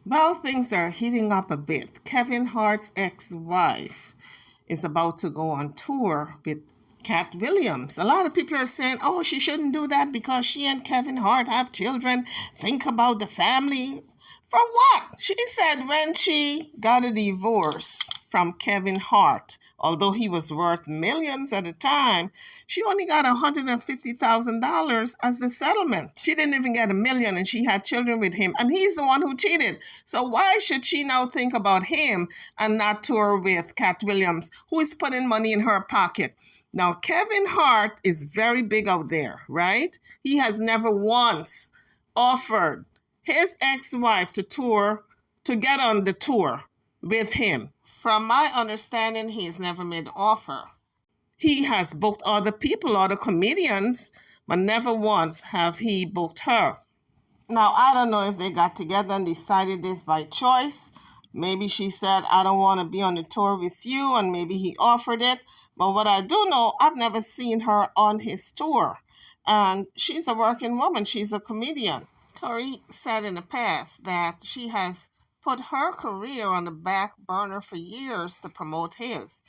Well, things are heating up a bit. Kevin Hart's ex-wife is about to go on tour with Katt Williams. A lot of people are saying, oh, she shouldn't do that because she and Kevin Hart have children. Think about the family. For what? She said when she got a divorce from Kevin Hart, although he was worth millions at the time, she only got $150,000 as the settlement. She didn't even get $1 million, and she had children with him, and he's the one who cheated. So why should she now think about him and not tour with Katt Williams, who is putting money in her pocket? Now, Kevin Hart is very big out there, right? He has never once offered his ex-wife to get on the tour with him. From my understanding, he has never made an offer. He has booked other people, other comedians, but never once have he booked her. Now, I don't know if they got together and decided this by choice. Maybe she said, I don't want to be on the tour with you, and maybe he offered it. But what I do know, I've never seen her on his tour. And she's a working woman. She's a comedian. Tori said in the past that she has put her career on the back burner for years to promote his.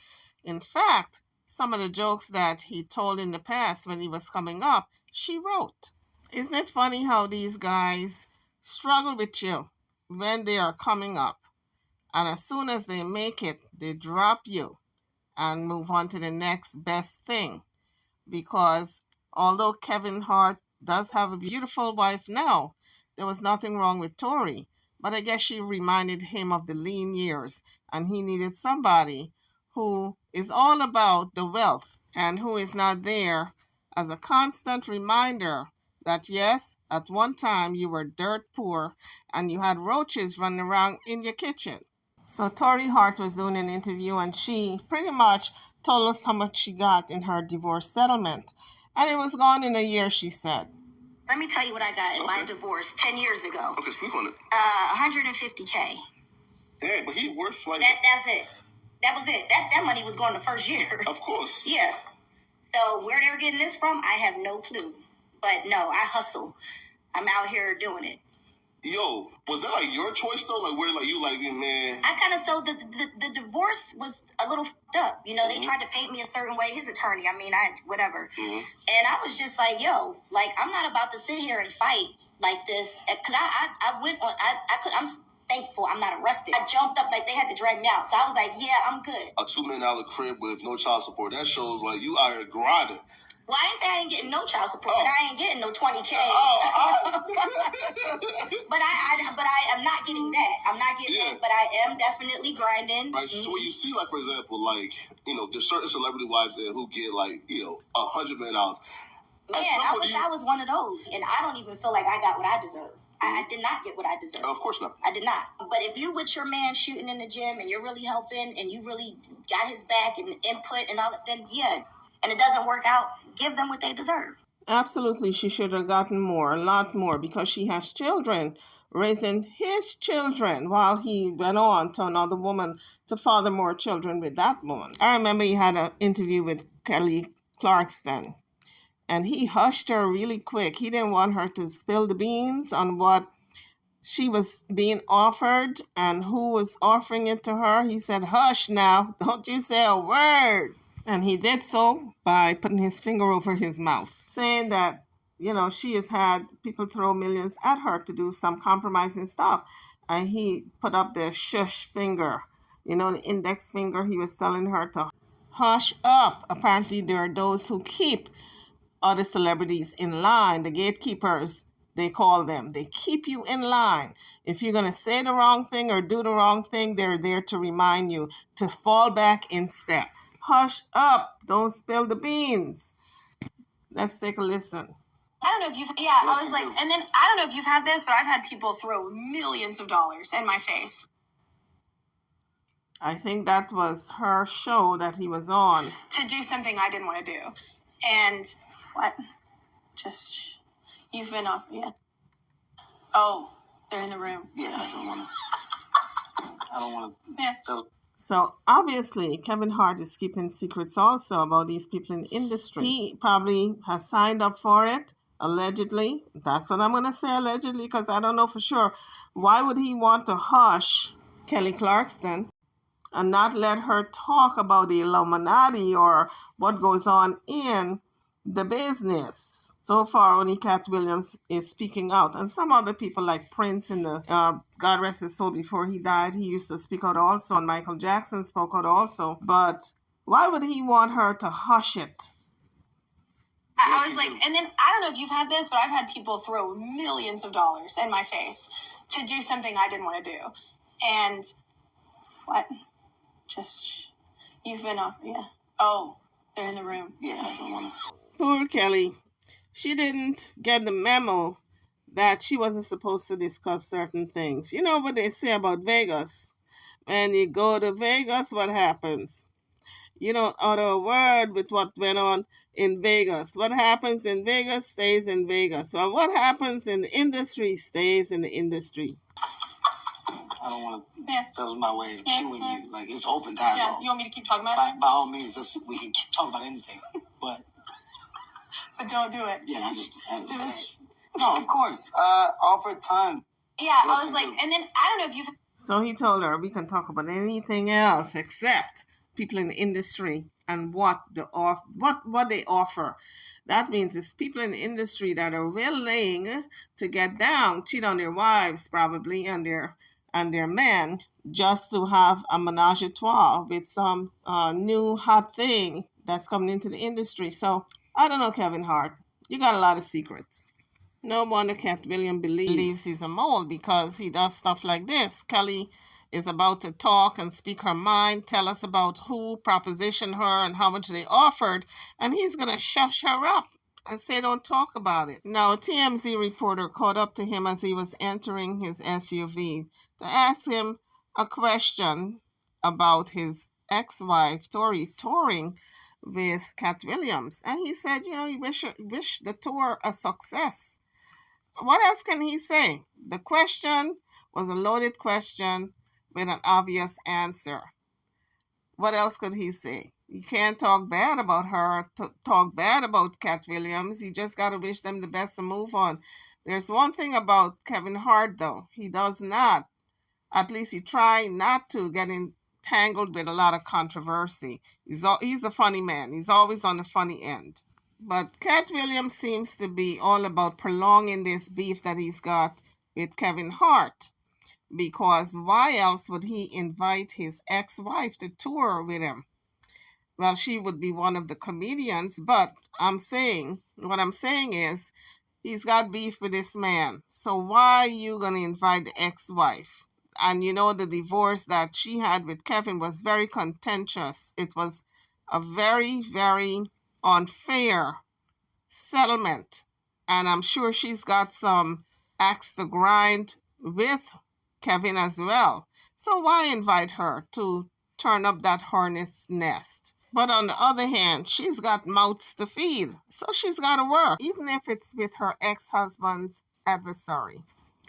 In fact, some of the jokes that he told in the past when he was coming up, she wrote. Isn't it funny how these guys struggle with you when they are coming up? And as soon as they make it, they drop you and move on to the next best thing. Because although Kevin Hart does have a beautiful wife now, there was nothing wrong with Tori. But I guess she reminded him of the lean years, and he needed somebody who is all about the wealth and who is not there as a constant reminder that yes, at one time you were dirt poor and you had roaches running around in your kitchen. So Tori Hart was doing an interview, and she pretty much told us how much she got in her divorce settlement. And it was gone in a year, she said. Let me tell you what I got in my divorce 10 years ago. Okay, speak on it. $150K. Dang, but he worth like... That's it. That was it. That money was going the first year. Of course. Yeah. So where they're getting this from, I have no clue. But no, I hustle. I'm out here doing it. Yo, was that like your choice though? Like where like you like it, man? I kind of the divorce was a little f***ed up. You know, they tried to paint me a certain way. His attorney, whatever. And I was just like, yo, like I'm not about to sit here and fight like this because I went on. I'm thankful I'm not arrested. I jumped up like they had to drag me out. So I was like, yeah, I'm good. A $2 million crib with no child support. That shows like you out here grinding. Well, I ain't say I ain't getting no child support, and I ain't getting no $20K. But I am not getting that. I'm not getting that, but I am definitely grinding. Right. So when you see, like, for example, like, you know, there's certain celebrity wives there who get, like, you know, $100 million. Man, I wish I was one of those. And I don't even feel like I got what I deserve. I did not get what I deserve. Of course not. I did not. But if you with your man shooting in the gym and you're really helping and you really got his back and input and all that, then yeah. And it doesn't work out, give them what they deserve. Absolutely, she should have gotten more, a lot more, because she has children, raising his children while he went on to another woman to father more children with that woman. I remember he had an interview with Clarkson, and he hushed her really quick. He didn't want her to spill the beans on what she was being offered and who was offering it to her. He said, hush now, don't you say a word. And he did so by putting his finger over his mouth, saying that, you know, she has had people throw millions at her to do some compromising stuff. And he put up the shush finger, you know, the index finger. He was telling her to hush up. Apparently, there are those who keep other celebrities in line, the gatekeepers, they call them. They keep you in line. If you're going to say the wrong thing or do the wrong thing, they're there to remind you to fall back in step. Hush up. Don't spill the beans. Let's take a listen. I don't know if I was like, and then I don't know if you've had this, but I've had people throw millions of dollars in my face. I think that was her show that he was on. To do something I didn't want to do. And what? Just, you've been off, yeah. Oh, they're in the room. Yeah, I don't want to. Yeah. So obviously, Kevin Hart is keeping secrets also about these people in the industry. He probably has signed up for it, Allegedly. That's what I'm going to say, allegedly, because I don't know for sure. Why would he want to hush Kelly Clarkson and not let her talk about the Illuminati or what goes on in the business? So far, only Katt Williams is speaking out. And some other people like Prince in the, God rest his soul, before he died, he used to speak out also. And Michael Jackson spoke out also. But why would he want her to hush it? I was like, and then I don't know if you've had this, but I've had people throw millions of dollars in my face to do something I didn't want to do. And what? Just, you've been off, yeah. Oh, they're in the room. Yeah, I don't want to. Poor Kelly. She didn't get the memo that she wasn't supposed to discuss certain things. You know what they say about Vegas? When you go to Vegas, what happens? You don't utter a word with what went on in Vegas. What happens in Vegas stays in Vegas. Well, what happens in the industry stays in the industry. I don't want to. Yeah. That was my way of cueing you. Like, it's open dialogue. Yeah, you want me to keep talking about it? By all means, we can talk about anything. But don't do it. Yeah, no, of course. Offer time. Yeah, I was like, and then I don't know if you've. So he told her we can talk about anything else except people in the industry and what they offer. That means it's people in the industry that are willing to get down, cheat on their wives probably and their men, just to have a menage a trois with some new hot thing that's coming into the industry. So I don't know, Kevin Hart, you got a lot of secrets. No wonder Katt Williams believes he's a mole, because he does stuff like this. Kelly is about to talk and speak her mind, tell us about who propositioned her and how much they offered, and he's going to shush her up and say don't talk about it. Now, a TMZ reporter caught up to him as he was entering his SUV to ask him a question about his ex-wife, Tori, touring with Katt Williams. And he said, he wish the tour a success. What else can he say? The question was a loaded question with an obvious answer. What else could he say? He can't talk bad about her, talk bad about Katt Williams. He just got to wish them the best and move on. There's one thing about Kevin Hart, though. He does not, at least he try not to get entangled with a lot of controversy. He's a funny man. He's always on the funny end. But Katt Williams seems to be all about prolonging this beef that he's got with Kevin Hart. Because why else would he invite his ex-wife to tour with him? Well, she would be one of the comedians, but what I'm saying is, he's got beef with this man. So why are you going to invite the ex-wife? And the divorce that she had with Kevin was very contentious. It was a very, very unfair settlement. And I'm sure she's got some axe to grind with Kevin as well. So why invite her to turn up that hornet's nest? But on the other hand, she's got mouths to feed, so she's got to work, even if it's with her ex-husband's adversary.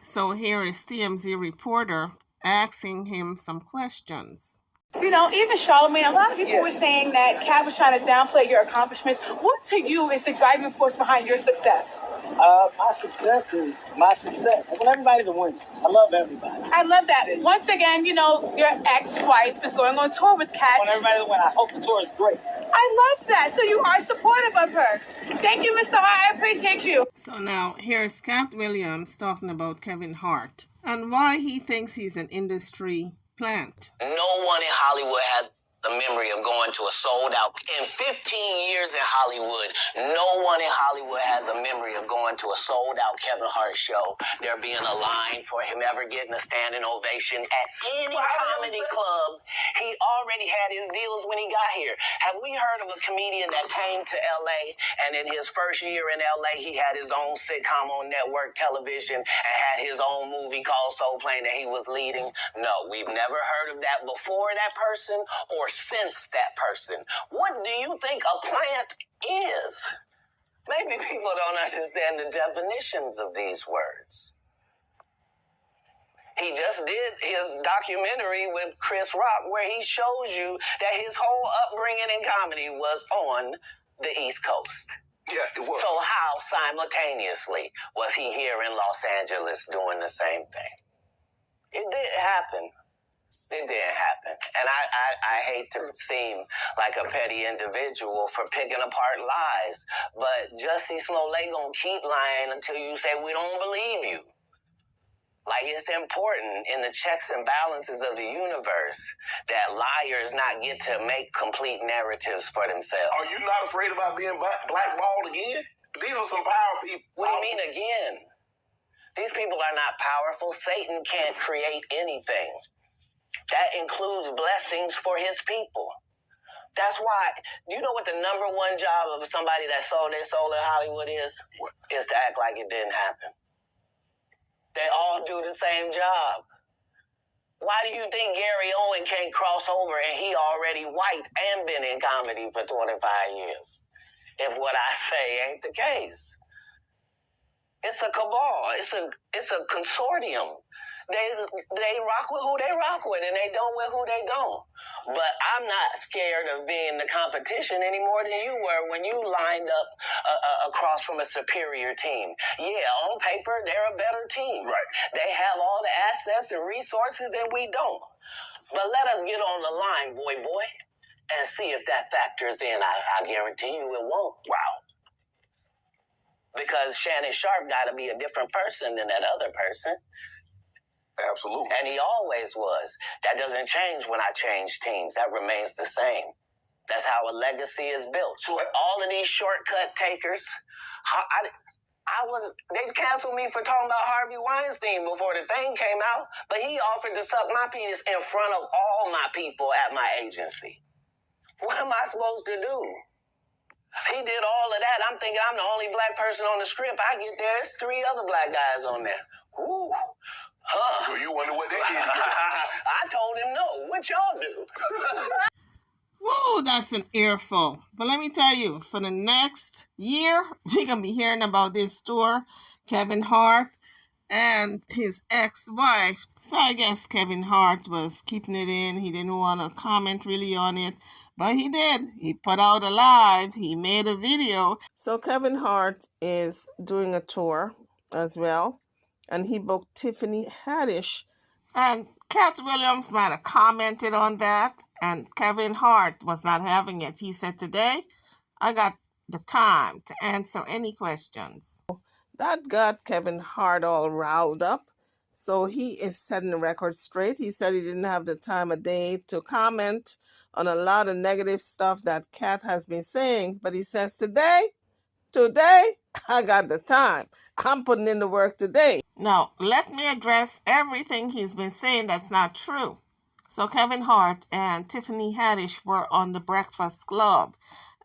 So here is TMZ reporter asking him some questions. Even Charlamagne, a lot of people were saying that Katt was trying to downplay your accomplishments. What to you is the driving force behind your success? My success is my success. I want everybody to win. I love everybody. I love that. Once again, your ex-wife is going on tour with Katt. I want everybody to win. I hope the tour is great. I love that. So you are supportive of her. Thank you, Mr. Hart. I appreciate you. So now here's Katt Williams talking about Kevin Hart and why he thinks he's an industry plant. No one in Hollywood has the memory of going to a sold out. In 15 years in Hollywood, no one in Hollywood has a memory of going to a sold out Kevin Hart show, there being a line for him ever getting a standing ovation at any comedy club. He already had his deals when he got here. Have we heard of a comedian that came to LA and in his first year in LA, he had his own sitcom on network television and had his own movie called Soul Plane that he was leading? No, we've never heard of that before that person or since that person. What do you think a plant is? Maybe people don't understand the definitions of these words. He just did his documentary with Chris Rock where he shows you that his whole upbringing in comedy was on the East Coast. Yeah, it was. So how simultaneously was he here in Los Angeles doing the same thing? It didn't happen. It didn't happen. And I hate to seem like a petty individual for picking apart lies, but Jussie Smollett gonna keep lying until you say we don't believe you. Like, it's important in the checks and balances of the universe that liars not get to make complete narratives for themselves. Are you not afraid about being blackballed again? These are some power people. What do you mean again? These people are not powerful. Satan can't create anything. That includes blessings for his people. That's why, you know what the number one job of somebody that sold their soul in Hollywood is? What? Is to act like it didn't happen. They all do the same job. Why do you think Gary Owen can't cross over and he already white and been in comedy for 25 years? If what I say ain't the case. It's a cabal. It's a consortium. They rock with who they rock with, and they don't with who they don't. But I'm not scared of being the competition any more than you were when you lined up across from a superior team. Yeah, on paper, they're a better team. Right. They have all the assets and resources, and we don't. But let us get on the line, boy, and see if that factors in. I guarantee you it won't. Wow. Because Shannon Sharp got to be a different person than that other person. Absolutely. And he always was. That doesn't change when I change teams. That remains the same. That's how a legacy is built. So all of these shortcut takers, they canceled me for talking about Harvey Weinstein before the thing came out, but he offered to suck my penis in front of all my people at my agency. What am I supposed to do? He did all of that. I'm thinking I'm the only black person on the script. I get there, there's 3 other black guys on there. Ooh. Huh. So you wonder what they did. I told him no. What y'all do? Whoa, that's an earful. But let me tell you, for the next year, we're going to be hearing about this tour, Kevin Hart and his ex-wife. So I guess Kevin Hart was keeping it in. He didn't want to comment really on it. But he did. He put out a live. He made a video. So Kevin Hart is doing a tour as well. And he booked Tiffany Haddish. And Katt Williams might have commented on that. And Kevin Hart was not having it. He said, today, I got the time to answer any questions. That got Kevin Hart all riled up. So he is setting the record straight. He said he didn't have the time of day to comment on a lot of negative stuff that Katt has been saying. But he says, today, I got the time. I'm putting in the work today. Now, let me address everything he's been saying that's not true. So Kevin Hart and Tiffany Haddish were on the Breakfast Club.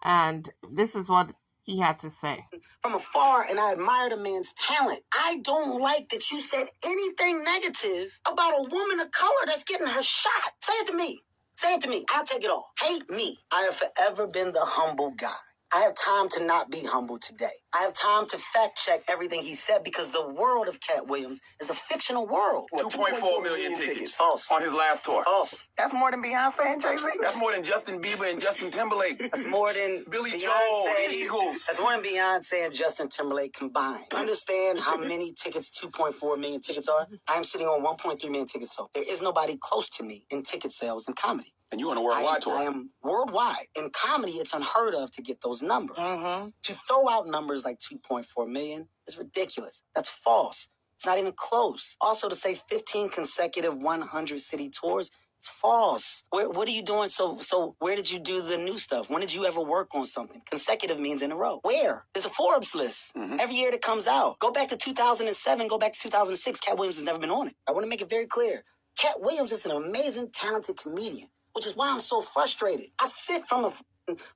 And this is what he had to say. From afar, and I admire the man's talent. I don't like that you said anything negative about a woman of color that's getting her shot. Say it to me. Say it to me. I'll take it all. Hate me. I have forever been the humble guy. I have time to not be humble today. I have time to fact check everything he said because the world of Katt Williams is a fictional world. 2.4 million tickets False. on his last tour. False. That's more than Beyonce and Jay-Z. That's more than Justin Bieber and Justin Timberlake. That's more than Billy Beyonce. Joel, the Eagles. That's more than Beyonce and Justin Timberlake combined. Understand how many tickets 2.4 million tickets are? I am sitting on 1.3 million tickets sold. There is nobody close to me in ticket sales and comedy. And you on a worldwide tour. I am worldwide. In comedy, it's unheard of to get those numbers. To throw out numbers like 2.4 million is ridiculous. That's false. It's not even close. Also, to say 15 consecutive 100-city tours, it's false. What are you doing? So where did you do the new stuff? When did you ever work on something? Consecutive means in a row. Where? There's a Forbes list every year that comes out. Go back to 2007, go back to 2006. Katt Williams has never been on it. I want to make it very clear. Katt Williams is an amazing, talented comedian, which is why I'm so frustrated. I sit from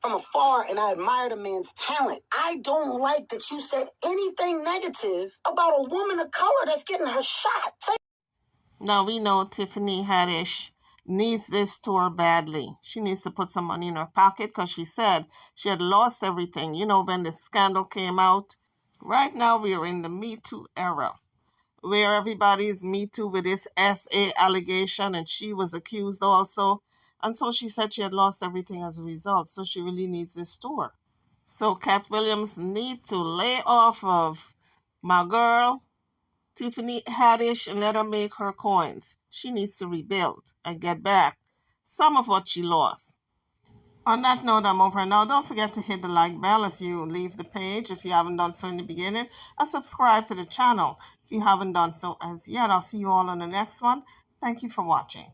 afar and I admire the man's talent. I don't like that you said anything negative about a woman of color that's getting her shot. Now we know Tiffany Haddish needs this tour badly. She needs to put some money in her pocket because she said she had lost everything. You know, when the scandal came out. Right now we are in the Me Too era, where everybody's Me Too with this SA allegation, and she was accused also. And so she said she had lost everything as a result. So she really needs this tour. So Katt Williams need to lay off of my girl, Tiffany Haddish, and let her make her coins. She needs to rebuild and get back some of what she lost. On that note, I'm over now. Don't forget to hit the like bell as you leave the page if you haven't done so in the beginning, and subscribe to the channel if you haven't done so as yet. I'll see you all on the next one. Thank you for watching.